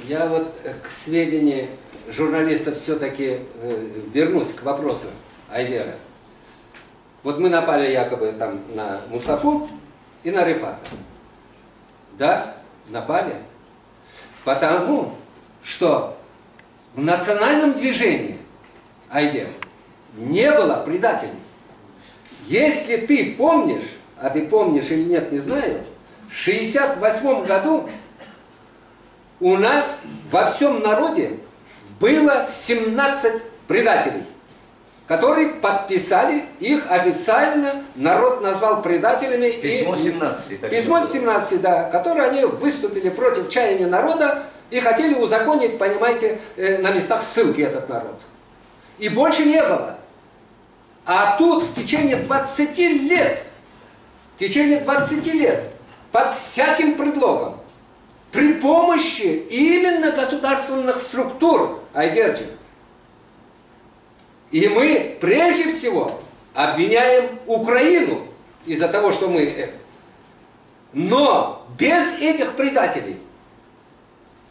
Я вот к сведению журналистов все-таки вернусь к вопросу Айдера. Вот мы напали якобы там на Мустафу и на Рифата. Да, напали. Потому что в национальном движении, Айдер, не было предателей. Если ты помнишь, а ты помнишь или нет, не знаю, в 1968 году у нас во всем народе было 17 предателей, которые подписали их официально, народ назвал предателями. Письмо 17. Письмо 17, да, которые они выступили против чаяния народа и хотели узаконить, понимаете, на местах ссылки этот народ. И больше не было. А тут в течение 20 лет, под всяким предлогом, при помощи именно государственных структур, Айдерджи. И мы прежде всего обвиняем Украину из-за того, что мы это. Но без этих предателей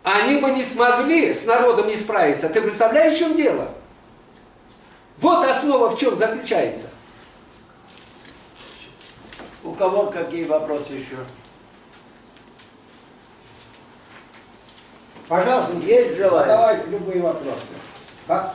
они бы не смогли с народом не справиться. Ты представляешь, в чем дело? Вот основа в чем заключается. У кого какие вопросы еще? Пожалуйста, есть желание? Давайте любые вопросы. Как